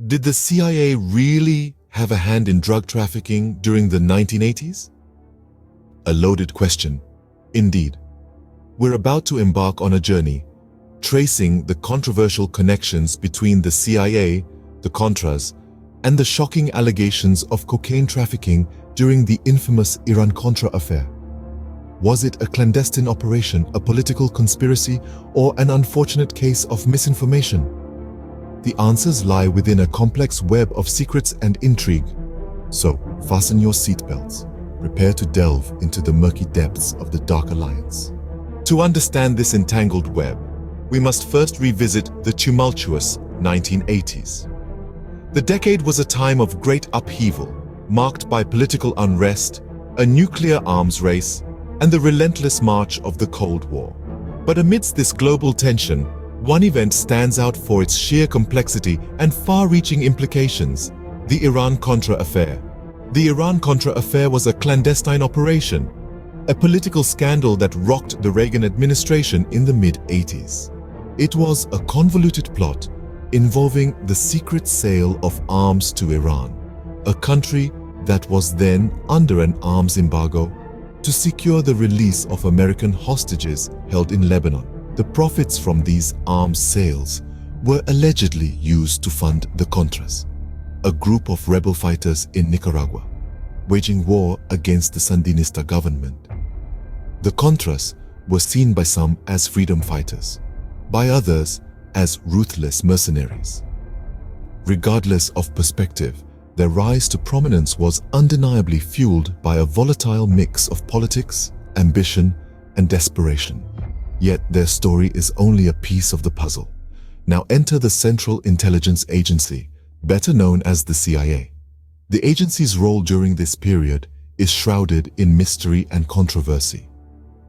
Did the CIA really have a hand in drug trafficking during the 1980s? A loaded question, indeed. We're about to embark on a journey, tracing the controversial connections between the CIA, the Contras, and the shocking allegations of cocaine trafficking during the infamous Iran-Contra affair. Was it a clandestine operation, a political conspiracy, or an unfortunate case of misinformation? The answers lie within a complex web of secrets and intrigue. So, fasten your seatbelts. Prepare to delve into the murky depths of the Dark Alliance. To understand this entangled web, we must first revisit the tumultuous 1980s. The decade was a time of great upheaval, marked by political unrest, a nuclear arms race, and the relentless march of the Cold War. But amidst this global tension, one event stands out for its sheer complexity and far-reaching implications: the Iran-Contra affair. The Iran-Contra affair was a clandestine operation, a political scandal that rocked the Reagan administration in the mid-80s. It was a convoluted plot involving the secret sale of arms to Iran, a country that was then under an arms embargo, to secure the release of American hostages held in Lebanon. The profits from these arms sales were allegedly used to fund the Contras, a group of rebel fighters in Nicaragua, waging war against the Sandinista government. The Contras were seen by some as freedom fighters, by others as ruthless mercenaries. Regardless of perspective, their rise to prominence was undeniably fueled by a volatile mix of politics, ambition, and desperation. Yet their story is only a piece of the puzzle. Now enter the Central Intelligence Agency, better known as the CIA. The agency's role during this period is shrouded in mystery and controversy.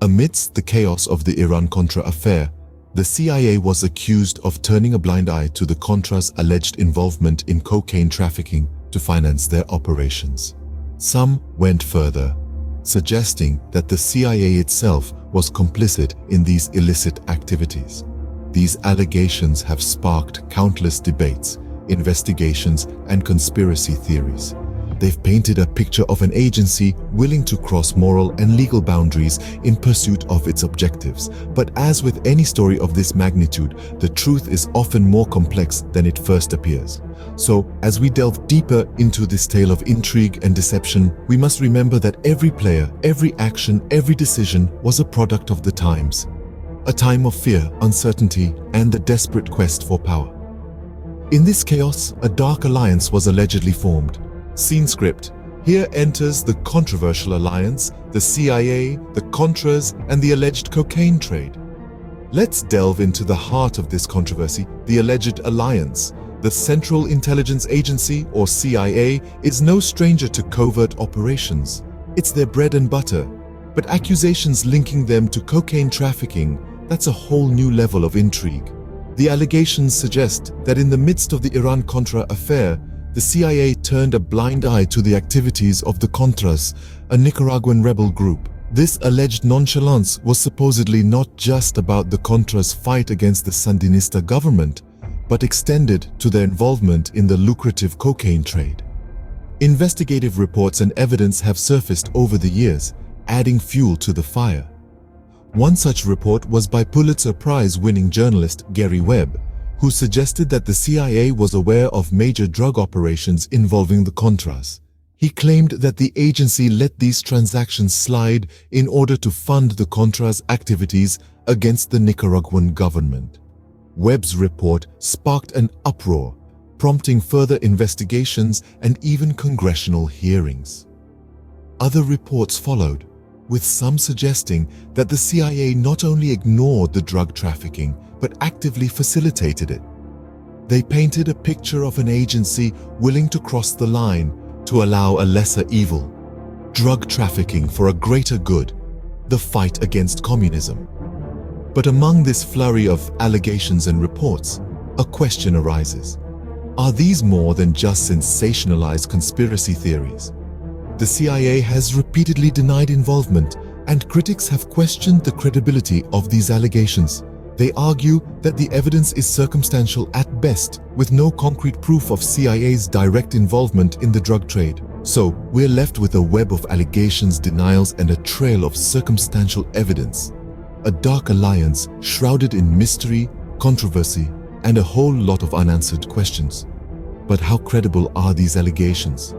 Amidst the chaos of the Iran-Contra affair, the CIA was accused of turning a blind eye to the Contras' alleged involvement in cocaine trafficking to finance their operations. Some went further, suggesting that the CIA itself was complicit in these illicit activities. These allegations have sparked countless debates, investigations, and conspiracy theories. They've painted a picture of an agency willing to cross moral and legal boundaries in pursuit of its objectives. But as with any story of this magnitude, the truth is often more complex than it first appears. So, as we delve deeper into this tale of intrigue and deception, we must remember that every player, every action, every decision was a product of the times. A time of fear, uncertainty, and the desperate quest for power. In this chaos, a dark alliance was allegedly formed. Scene script. Here enters the controversial alliance, the CIA, the Contras, and the alleged cocaine trade. Let's delve into the heart of this controversy, the alleged alliance. The Central Intelligence Agency, or CIA, is no stranger to covert operations. It's their bread and butter. But accusations linking them to cocaine trafficking, that's a whole new level of intrigue. The allegations suggest that in the midst of the Iran-Contra affair, the CIA turned a blind eye to the activities of the Contras, a Nicaraguan rebel group. This alleged nonchalance was supposedly not just about the Contras' fight against the Sandinista government, but extended to their involvement in the lucrative cocaine trade. Investigative reports and evidence have surfaced over the years, adding fuel to the fire. One such report was by Pulitzer Prize-winning journalist Gary Webb, who suggested that the CIA was aware of major drug operations involving the Contras. He claimed that the agency let these transactions slide in order to fund the Contras' activities against the Nicaraguan government. Webb's report sparked an uproar, prompting further investigations and even congressional hearings. Other reports followed, with some suggesting that the CIA not only ignored the drug trafficking, but actively facilitated it. They painted a picture of an agency willing to cross the line to allow a lesser evil, drug trafficking for a greater good, the fight against communism. But among this flurry of allegations and reports, a question arises. Are these more than just sensationalized conspiracy theories? The CIA has repeatedly denied involvement, and critics have questioned the credibility of these allegations. They argue that the evidence is circumstantial at best, with no concrete proof of CIA's direct involvement in the drug trade. So, we're left with a web of allegations, denials, and a trail of circumstantial evidence. A dark alliance shrouded in mystery, controversy, and a whole lot of unanswered questions. But how credible are these allegations?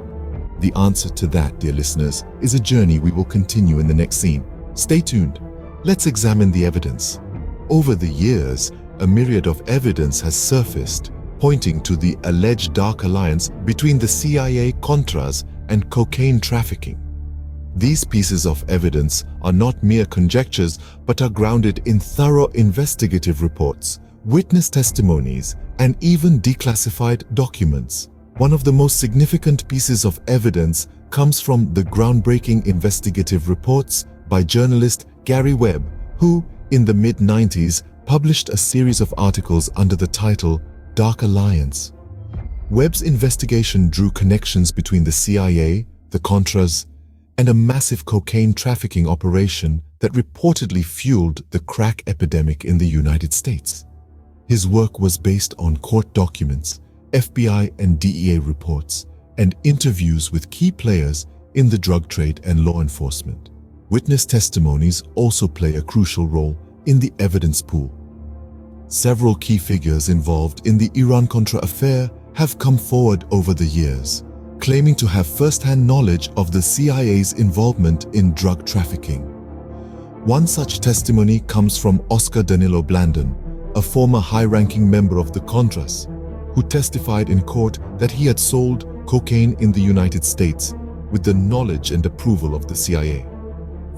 The answer to that, dear listeners, is a journey we will continue in the next scene. Stay tuned. Let's examine the evidence. Over the years, a myriad of evidence has surfaced, pointing to the alleged dark alliance between the CIA, Contras, and cocaine trafficking. These pieces of evidence are not mere conjectures, but are grounded in thorough investigative reports, witness testimonies, and even declassified documents. One of the most significant pieces of evidence comes from the groundbreaking investigative reports by journalist Gary Webb, who, in the mid-90s, published a series of articles under the title Dark Alliance. Webb's investigation drew connections between the CIA, the Contras, and a massive cocaine trafficking operation that reportedly fueled the crack epidemic in the United States. His work was based on court documents, FBI and DEA reports, and interviews with key players in the drug trade and law enforcement. Witness testimonies also play a crucial role in the evidence pool. Several key figures involved in the Iran-Contra affair have come forward over the years, claiming to have first-hand knowledge of the CIA's involvement in drug trafficking. One such testimony comes from Oscar Danilo Blandon, a former high-ranking member of the Contras, who testified in court that he had sold cocaine in the United States with the knowledge and approval of the CIA.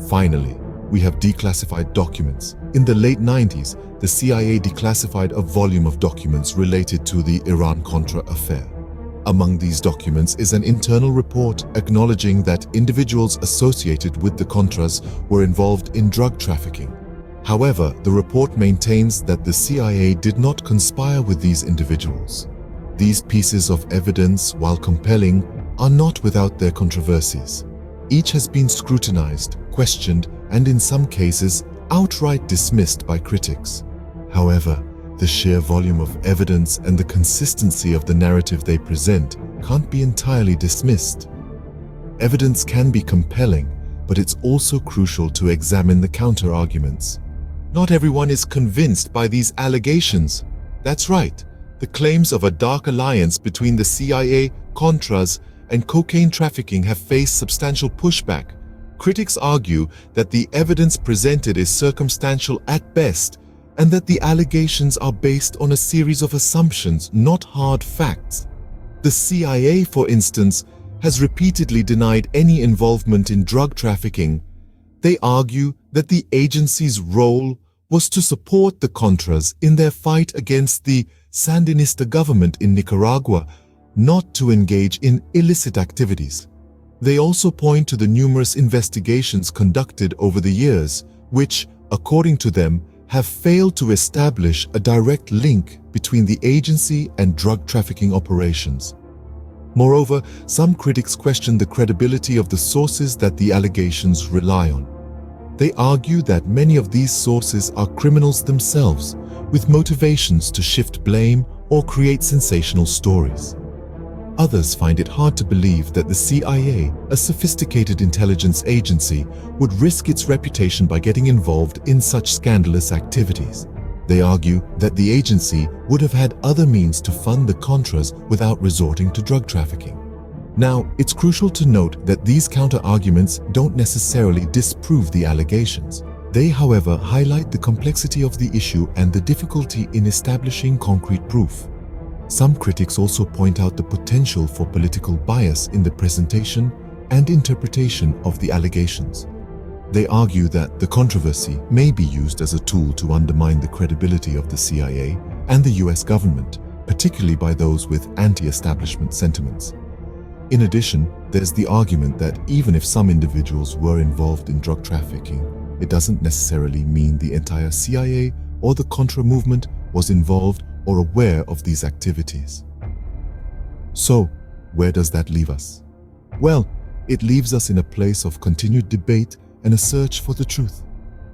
Finally, we have declassified documents. In the late 90s, the CIA declassified a volume of documents related to the Iran-Contra affair. Among these documents is an internal report acknowledging that individuals associated with the Contras were involved in drug trafficking. However, the report maintains that the CIA did not conspire with these individuals. These pieces of evidence, while compelling, are not without their controversies. Each has been scrutinized, questioned, and in some cases, outright dismissed by critics. However, the sheer volume of evidence and the consistency of the narrative they present can't be entirely dismissed. Evidence can be compelling, but it's also crucial to examine the counter-arguments. Not everyone is convinced by these allegations. That's right. The claims of a dark alliance between the CIA, Contras, and cocaine trafficking have faced substantial pushback. Critics argue that the evidence presented is circumstantial at best, and that the allegations are based on a series of assumptions, not hard facts. The CIA, for instance, has repeatedly denied any involvement in drug trafficking. They argue that the agency's role was to support the Contras in their fight against the Sandinista government in Nicaragua, not to engage in illicit activities. They also point to the numerous investigations conducted over the years, which, according to them, have failed to establish a direct link between the agency and drug trafficking operations. Moreover, some critics question the credibility of the sources that the allegations rely on. They argue that many of these sources are criminals themselves, with motivations to shift blame or create sensational stories. Others find it hard to believe that the CIA, a sophisticated intelligence agency, would risk its reputation by getting involved in such scandalous activities. They argue that the agency would have had other means to fund the Contras without resorting to drug trafficking. Now, it's crucial to note that these counter-arguments don't necessarily disprove the allegations. They, however, highlight the complexity of the issue and the difficulty in establishing concrete proof. Some critics also point out the potential for political bias in the presentation and interpretation of the allegations. They argue that the controversy may be used as a tool to undermine the credibility of the CIA and the US government, particularly by those with anti-establishment sentiments. In addition, there's the argument that even if some individuals were involved in drug trafficking, it doesn't necessarily mean the entire CIA or the Contra movement was involved or aware of these activities. So, where does that leave us? Well, it leaves us in a place of continued debate and a search for the truth.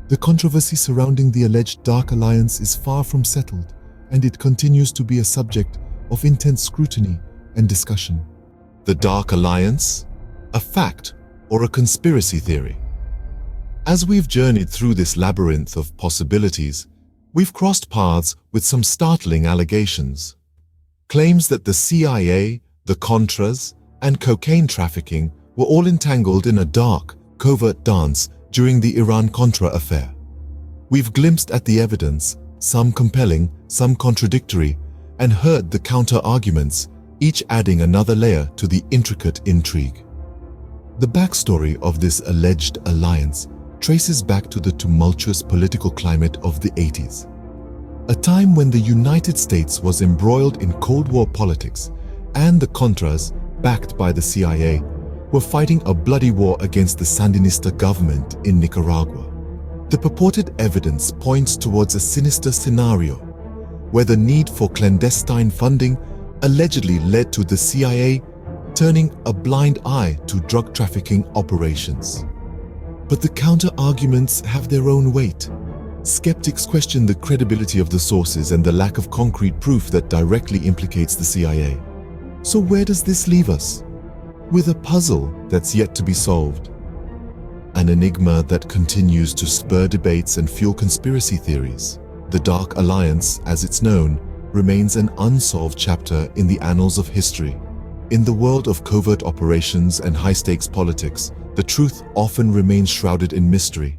The controversy surrounding the alleged Dark Alliance is far from settled, and it continues to be a subject of intense scrutiny and discussion. The Dark Alliance? A fact or a conspiracy theory? As we've journeyed through this labyrinth of possibilities, we've crossed paths with some startling allegations. Claims that the CIA, the Contras, and cocaine trafficking were all entangled in a dark, covert dance during the Iran-Contra affair. We've glimpsed at the evidence, some compelling, some contradictory, and heard the counter-arguments, each adding another layer to the intricate intrigue. The backstory of this alleged alliance traces back to the tumultuous political climate of the 80s, a time when the United States was embroiled in Cold War politics, and the Contras, backed by the CIA, were fighting a bloody war against the Sandinista government in Nicaragua. The purported evidence points towards a sinister scenario, where the need for clandestine funding allegedly led to the CIA turning a blind eye to drug trafficking operations. But the counter-arguments have their own weight. Skeptics question the credibility of the sources and the lack of concrete proof that directly implicates the CIA. So where does this leave us? With a puzzle that's yet to be solved. An enigma that continues to spur debates and fuel conspiracy theories. The Dark Alliance, as it's known, remains an unsolved chapter in the annals of history. In the world of covert operations and high-stakes politics, the truth often remains shrouded in mystery.